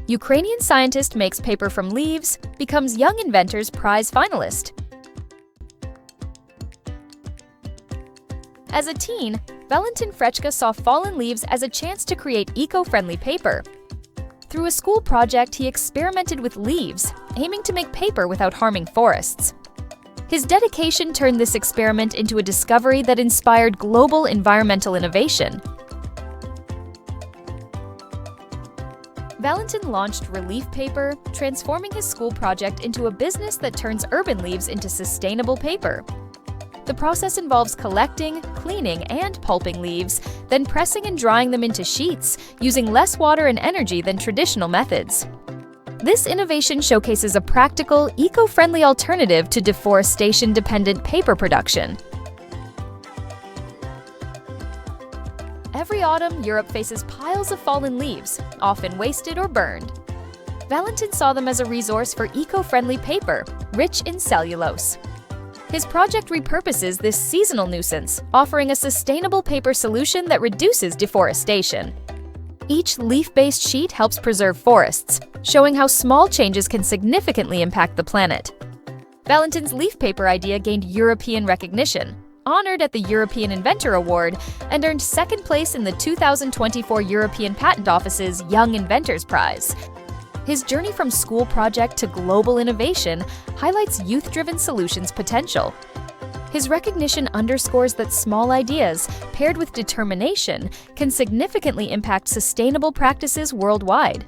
Ukrainian scientist makes paper from leaves, becomes Young Inventors Prize finalist. As a teen, Valentin Frechka saw fallen leaves as a chance to create eco-friendly paper. Through a school project, he experimented with leaves, aiming to make paper without harming forests. His dedication turned this experiment into a discovery that inspired global environmental innovation. Valentin launched Relief Paper, transforming his school project into a business that turns urban leaves into sustainable paper. The process involves collecting, cleaning, and pulping leaves, then pressing and drying them into sheets, using less water and energy than traditional methods. This innovation showcases a practical, eco-friendly alternative to deforestation-dependent paper production. Every autumn, Europe faces piles of fallen leaves, often wasted or burned. Valentin saw them as a resource for eco-friendly paper, rich in cellulose. His project repurposes this seasonal nuisance, offering a sustainable paper solution that reduces deforestation. Each leaf-based sheet helps preserve forests, showing how small changes can significantly impact the planet. Valentin's leaf paper idea gained European recognition, honored at the European Inventor Award, and earned second place in the 2024 European Patent Office's Young Inventors Prize. His journey from school project to global innovation highlights youth-driven solutions' potential. His recognition underscores that small ideas, paired with determination, can significantly impact sustainable practices worldwide.